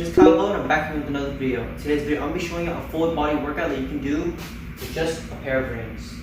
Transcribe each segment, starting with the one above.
Stabilization is Kyle and I'm back with another video. In today's video, I'm going to be showing you a full body workout that you can do with just a pair of rings.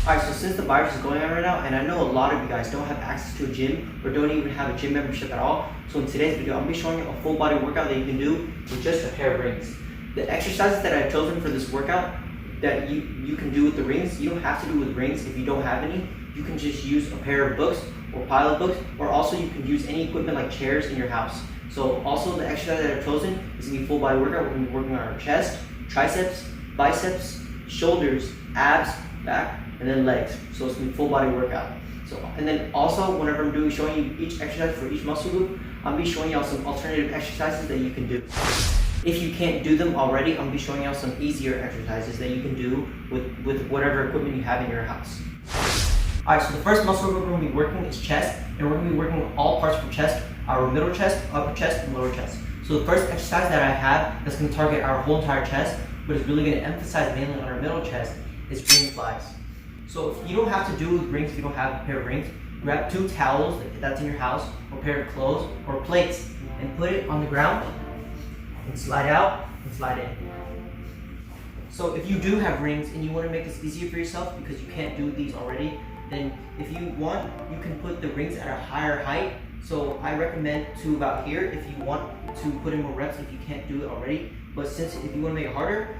Alright, so since the virus is going on right now, and I know a lot of you guys don't have access to a gym or don't even have a gym membership at all, so in today's video, I'm going to be showing you a full body workout that you can do with just a pair of rings. The exercises that I've chosen for this workout that you can do with the rings, you don't have to do with rings if you don't have any. You can just use a pair of books or pile of books, or also you can use any equipment like chairs in your house. So also the exercise that I've chosen is going to be full body workout. We're going to be working on our chest, triceps, biceps, shoulders, abs, back, and then legs. So it's going to be full body workout. So, and then also whenever I'm showing you each exercise for each muscle group, I'm going to be showing you some alternative exercises that you can do. If you can't do them already, I'm going to be showing you some easier exercises that you can do with whatever equipment you have in your house. Alright, so the first muscle group we're going to be working is chest, and we're going to be working with all parts of chest, our middle chest, upper chest, and lower chest. So the first exercise that I have that's going to target our whole entire chest, but is really going to emphasize mainly on our middle chest, is ring flies. So if you don't have to do with rings, if you don't have a pair of rings, grab 2 towels that's in your house, or a pair of clothes, or plates, and put it on the ground, and slide out, and slide in. So if you do have rings, and you want to make this easier for yourself, because you can't do these already, then if you want, you can put the rings at a higher height. So I recommend to about here if you want to put in more reps if you can't do it already. But since if you want to make it harder,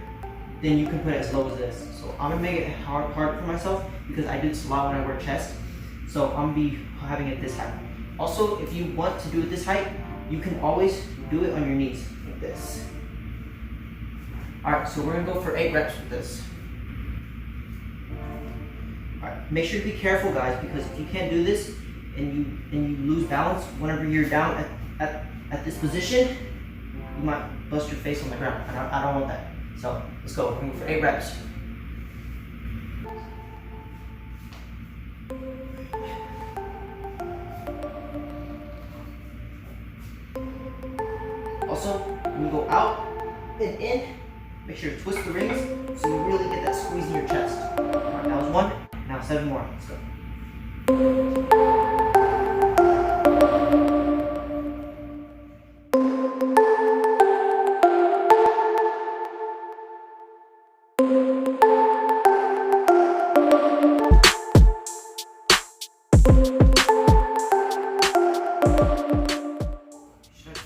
then you can put it as low as this. So I'm gonna make it hard for myself because I do this a lot when I work chest. So I'm gonna be having it this height. Also, if you want to do it this height, you can always do it on your knees like this. Alright, so we're gonna go for 8 reps with this. Alright, make sure to be careful, guys, because if you can't do this and you lose balance whenever you're down at this position, you might bust your face on the ground. I don't want that. So let's go. We're going for 8 reps. Also, when you go out and in, make sure to twist the rings so you really get that squeeze in your chest. Alright, that was 1. Now 7 more. Let's go.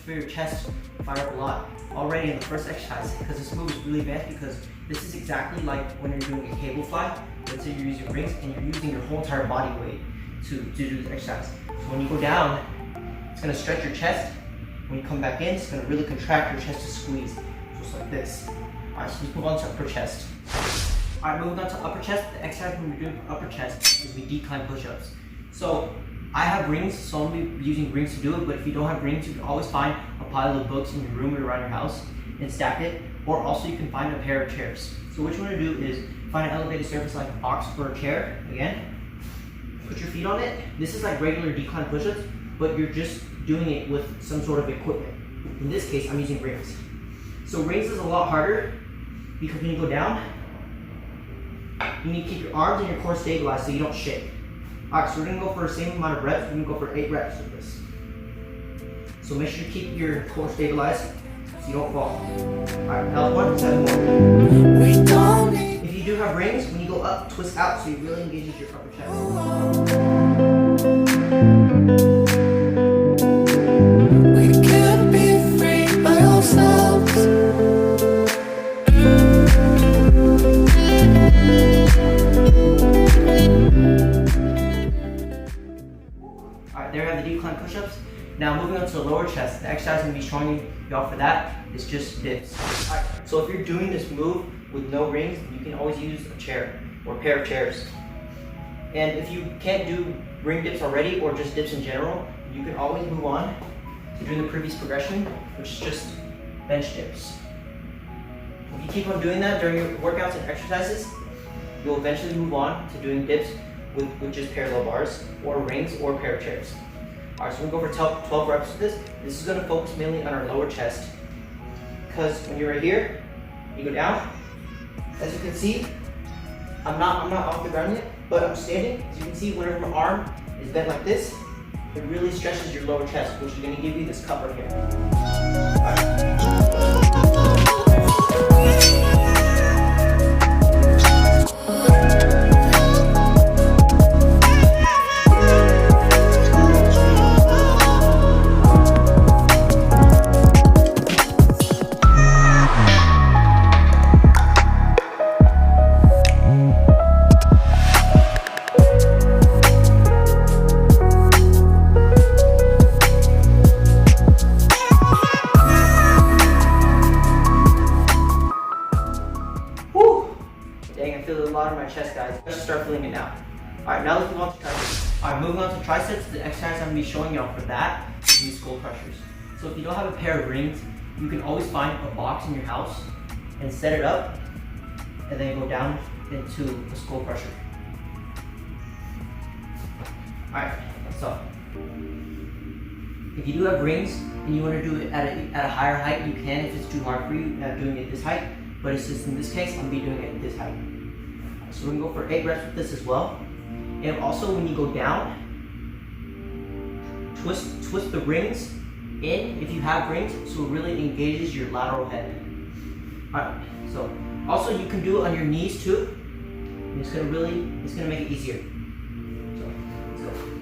For your chest, fire up a lot already in the first exercise, because this move is really advanced, because this is exactly like when you're doing a cable fly. Let's say you're using rings and you're using your whole entire body weight to do this exercise. So when you go down, it's going to stretch your chest. When you come back in, it's going to really contract your chest to squeeze. So it's like this. Alright, so let's move on to upper chest. Alright, moving on to upper chest. The exercise we're doing for upper chest is we decline push-ups. So I have rings, so I'm going to be using rings to do it, but if you don't have rings, you can always find a pile of books in your room or around your house and stack it, or also you can find a pair of chairs. So what you want to do is find an elevated surface like a box or a chair, again, put your feet on it. This is like regular decline push-ups, but you're just doing it with some sort of equipment. In this case, I'm using rings. So rings is a lot harder because when you go down, you need to keep your arms and your core stabilized so you don't shake. Alright, so we're going to go for the same amount of reps. We're going to go for 8 reps with this. So make sure to keep your core stabilized so you don't fall. Alright, now 1, 7 more. If you do have rings, when you go up, twist out so you really engage your upper chest. We can't be free by ourselves. Alright, there I have the decline push-ups. Now moving on to the lower chest, the exercise I'm going to be showing y'all for that is just dips. Alright, so if you're doing this move with no rings, you can always use a chair or a pair of chairs. And if you can't do ring dips already or just dips in general, you can always move on to doing the previous progression, which is just bench dips. If you keep on doing that during your workouts and exercises, you'll eventually move on to doing dips with just parallel bars or rings or a pair of chairs. Alright, so we're going to go for 12 reps with this. This is going to focus mainly on our lower chest, because when you're right here, you go down. As you can see, I'm not off the ground yet, but I'm standing. As you can see, whenever my arm is bent like this, it really stretches your lower chest, which is going to give you this cup right here. Alright. Dang, I feel a lot in my chest, guys. Let's start feeling it now. Alright, now let's move on to triceps. Alright, moving on to triceps, the exercise I'm going to be showing y'all for that is these skull crushers. So if you don't have a pair of rings, you can always find a box in your house and set it up and then go down into the skull crusher. Alright, so if you do have rings and you want to do it at a higher height, you can if it's too hard for you doing it this height. But it's just in this case, I'm going to be doing it this height. So we're going to go for 8 reps with this as well. And also when you go down, twist the rings in if you have rings, so it really engages your lateral head. Alright, so also you can do it on your knees too. And it's going to make it easier. So let's go.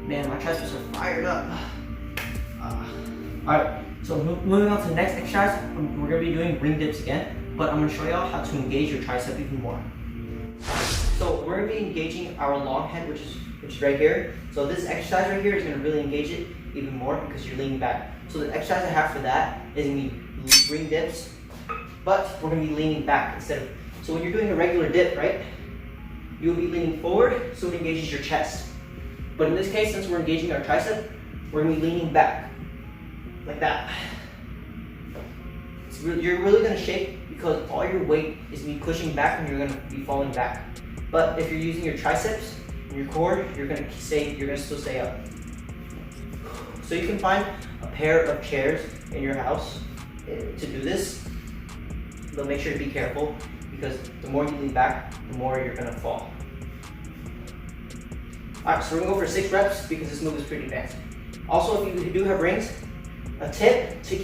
Man, my triceps are fired up. Alright, so moving on to the next exercise, we're going to be doing ring dips again, but I'm going to show y'all how to engage your tricep even more. So we're going to be engaging our long head, which is right here. So this exercise right here is going to really engage it even more because you're leaning back. So the exercise I have for that is going to be ring dips, but we're going to be leaning back instead of. So when you're doing a regular dip, right, you'll be leaning forward so it engages your chest. But in this case, since we're engaging our tricep, we're going to be leaning back, like that. You're really going to shake because all your weight is going to be pushing back and you're going to be falling back. But if you're using your triceps and your core, you're going to still stay up. So you can find a pair of chairs in your house to do this, but make sure to be careful because the more you lean back, the more you're going to fall. Alright, so we're going to go for 6 reps because this move is pretty advanced. Also, if you do have rings, a tip to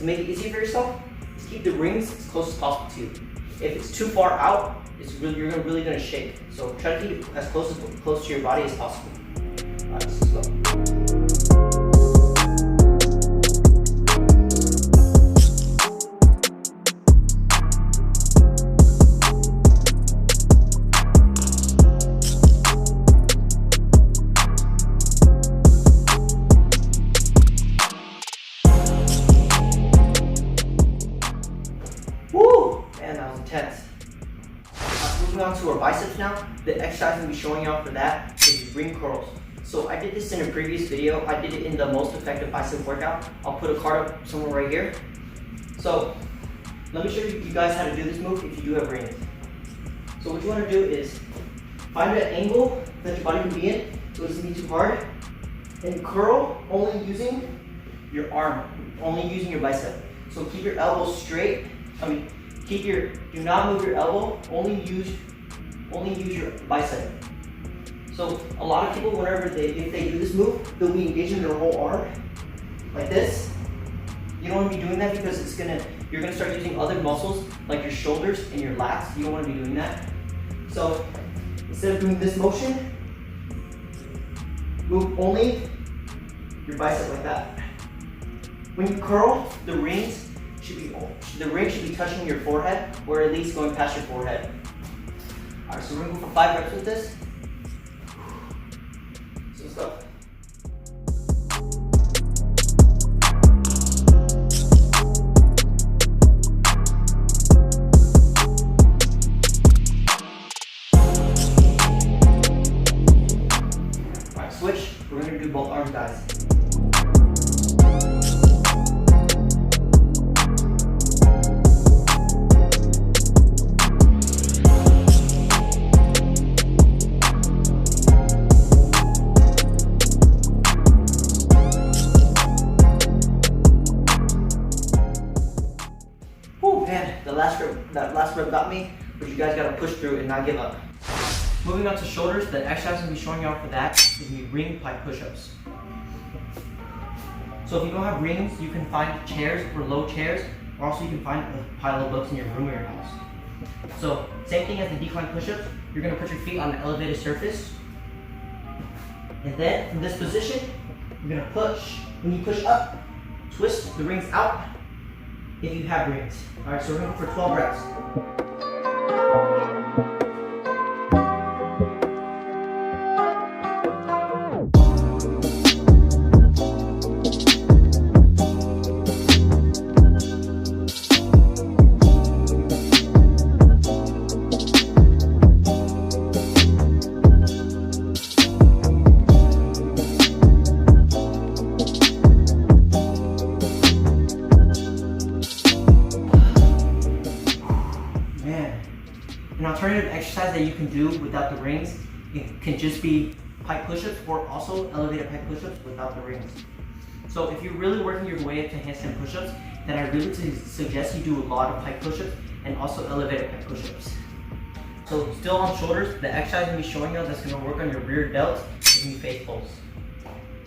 make it easy for yourself is keep the rings as close as possible to you. If it's too far out, you're really going to shake. So try to keep it as close to your body as possible. Alright, let's go. Woo! Man, that was intense. Moving on to our biceps now. The exercise I'm going to be showing y'all for that is ring curls. So I did this in a previous video. I did it in the most effective bicep workout. I'll put a card up somewhere right here. So let me show you guys how to do this move if you do have rings. So what you want to do is find an angle that your body can be in so it doesn't be too hard. And curl only using your arm, only using your bicep. So keep your elbow straight. Do not move your elbow, only use your bicep. So a lot of people, if they do this move, they'll be engaging their whole arm, like this. You don't want to be doing that because you're gonna start using other muscles, like your shoulders and your lats. You don't want to be doing that. So instead of doing this motion, move only your bicep like that. When you curl, the ring should be touching your forehead, or at least going past your forehead. Alright, so we're gonna go for 5 reps with this. So let's go. Alright, switch. We're gonna do both arms, guys. that last rep got me, but you guys gotta push through and not give up. Moving on to shoulders, the exercise I'm gonna be showing you off for that is gonna be ring pike push-ups. So if you don't have rings, you can find chairs or low chairs, or also you can find a pile of books in your room or your house. So same thing as the decline push-ups, you're gonna put your feet on an elevated surface, and then from this position, you're gonna push. When you push up, twist the rings out if you have rings. All right, so we're going for 12 reps. An alternative exercise that you can do without the rings, it can just be pike push-ups or also elevated pike push-ups without the rings. So if you're really working your way up to handstand push-ups, then I really suggest you do a lot of pike push-ups and also elevated pike push-ups. So still on shoulders, the exercise I'm going to be showing you that's going to work on your rear delt is going to be face pulls.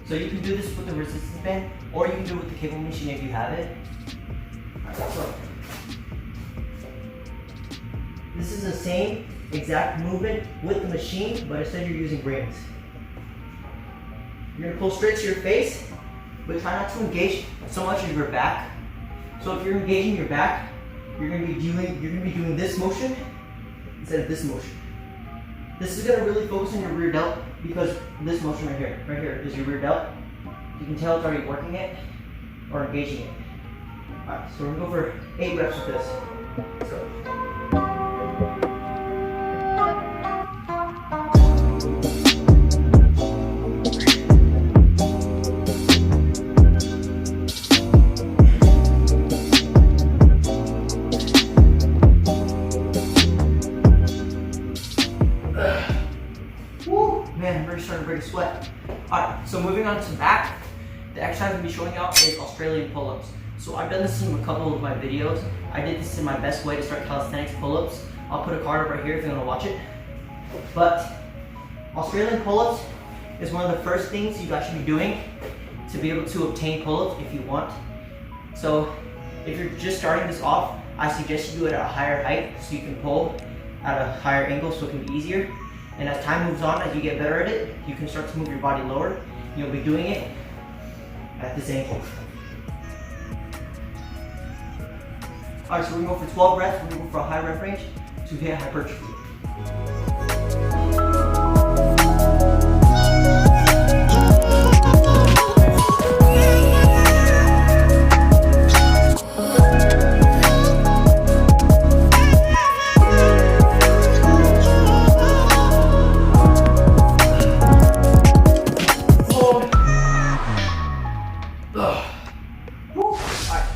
So you can do this with the resistance band, or you can do it with the cable machine if you have it. So this is the same exact movement with the machine, but instead you're using rings. You're gonna pull straight to your face, but try not to engage so much of your back. So if you're engaging your back, you're gonna be doing this motion instead of this motion. This is gonna really focus on your rear delt because this motion right here is your rear delt. You can tell it's already working it or engaging it. Alright, so we're gonna go for 8 reps with this. Let's go. Man, I'm already starting to break a sweat. Alright, so moving on to back, the exercise I'm going to be showing y'all is Australian pull-ups. So I've done this in a couple of my videos. I did this in my best way to start calisthenics pull-ups. I'll put a card up right here if you want to watch it. But Australian pull-ups is one of the first things you guys should be doing to be able to obtain pull-ups if you want. So if you're just starting this off, I suggest you do it at a higher height so you can pull at a higher angle so it can be easier. And as time moves on, as you get better at it, you can start to move your body lower. You'll be doing it at this angle. Alright, so we're going to go for 12 reps. We're going to go for a high rep range to hit hypertrophy.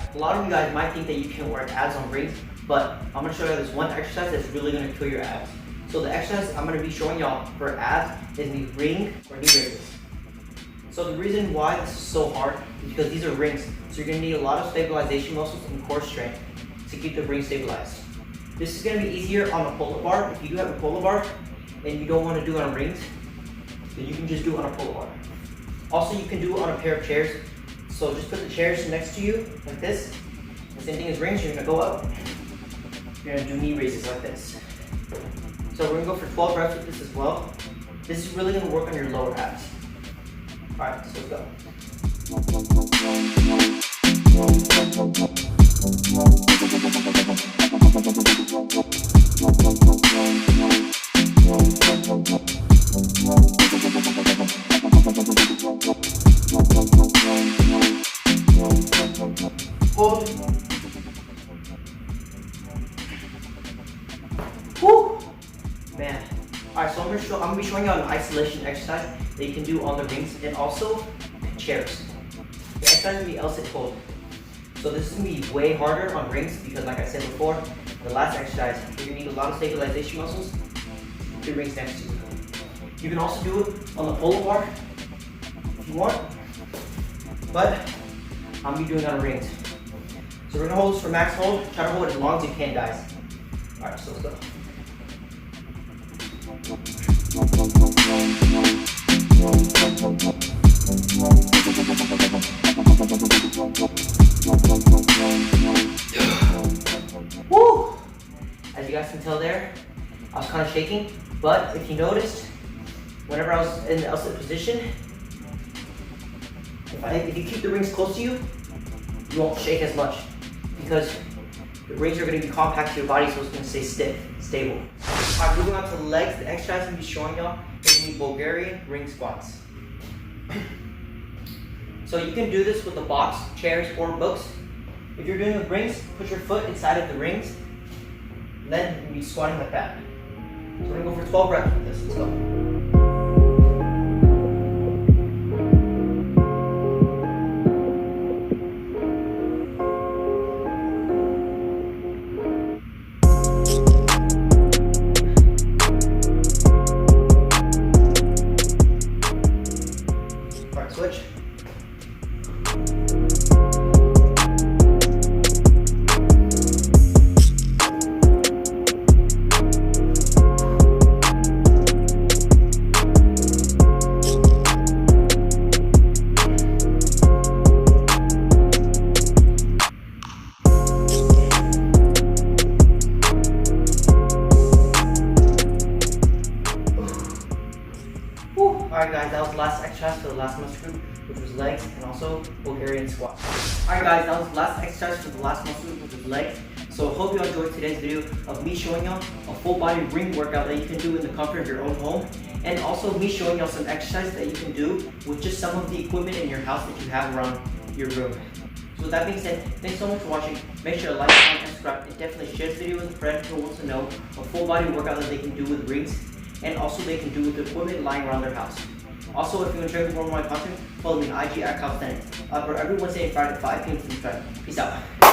A lot of you guys might think that you can work abs on rings, but I'm going to show you this one exercise that's really going to kill your abs. So the exercise I'm going to be showing y'all for abs is the ring or knee raises. So the reason why this is so hard is because these are rings, so you're going to need a lot of stabilization muscles and core strength to keep the ring stabilized. This is going to be easier on a pull-up bar. If you do have a pull-up bar and you don't want to do it on rings, then you can just do it on a pull-up bar. Also, you can do it on a pair of chairs. So just put the chairs next to you like this. The same thing as rings, you're gonna go up. You're gonna do knee raises like this. So we're gonna go for 12 reps with this as well. This is really gonna work on your lower abs. All right, so let's go. Hold. Woo! Man. Alright, so I'm gonna be showing you an isolation exercise that you can do on the rings and also chairs. The exercise is gonna be L-sit hold. So this is gonna be way harder on rings because, like I said before, the last exercise, you're gonna need a lot of stabilization muscles. The rings next to you. You can also do it on the pull-up bar if you want, but I'm gonna be doing it on rings. So we're gonna hold this for max hold. Try to hold it as long as you can, guys. Alright, so let's go. Woo! As you guys can tell there, I was kind of shaking, but if you noticed, whenever I was in the L-sit position, if you keep the rings close to you, you won't shake as much because the rings are going to be compact to your body, so it's going to stay stiff, stable. Alright, moving on to the legs. The exercise I'm going to be showing y'all is going to be Bulgarian ring squats. So you can do this with a box, chairs, or books. If you're doing it with rings, put your foot inside of the rings, and then you can be squatting like that. So we're going to go for 12 reps with this. Let's go. Switch. Alright guys, that was the last exercise for the last muscle group, which was legs, and also Bulgarian squats. Alright guys, that was the last exercise for the last muscle group, which was legs. So hope you enjoyed today's video of me showing y'all a full body ring workout that you can do in the comfort of your own home. And also me showing y'all some exercises that you can do with just some of the equipment in your house that you have around your room. So with that being said, thanks so much for watching. Make sure to like, comment, and subscribe, and definitely share this video with a friend who wants to know a full body workout that they can do with rings, and also they can do with the equipment lying around their house. Also, if you enjoy more of my content, follow me on IG at Calisthenics. I upload every Wednesday and Friday at 5 p.m. Peace out.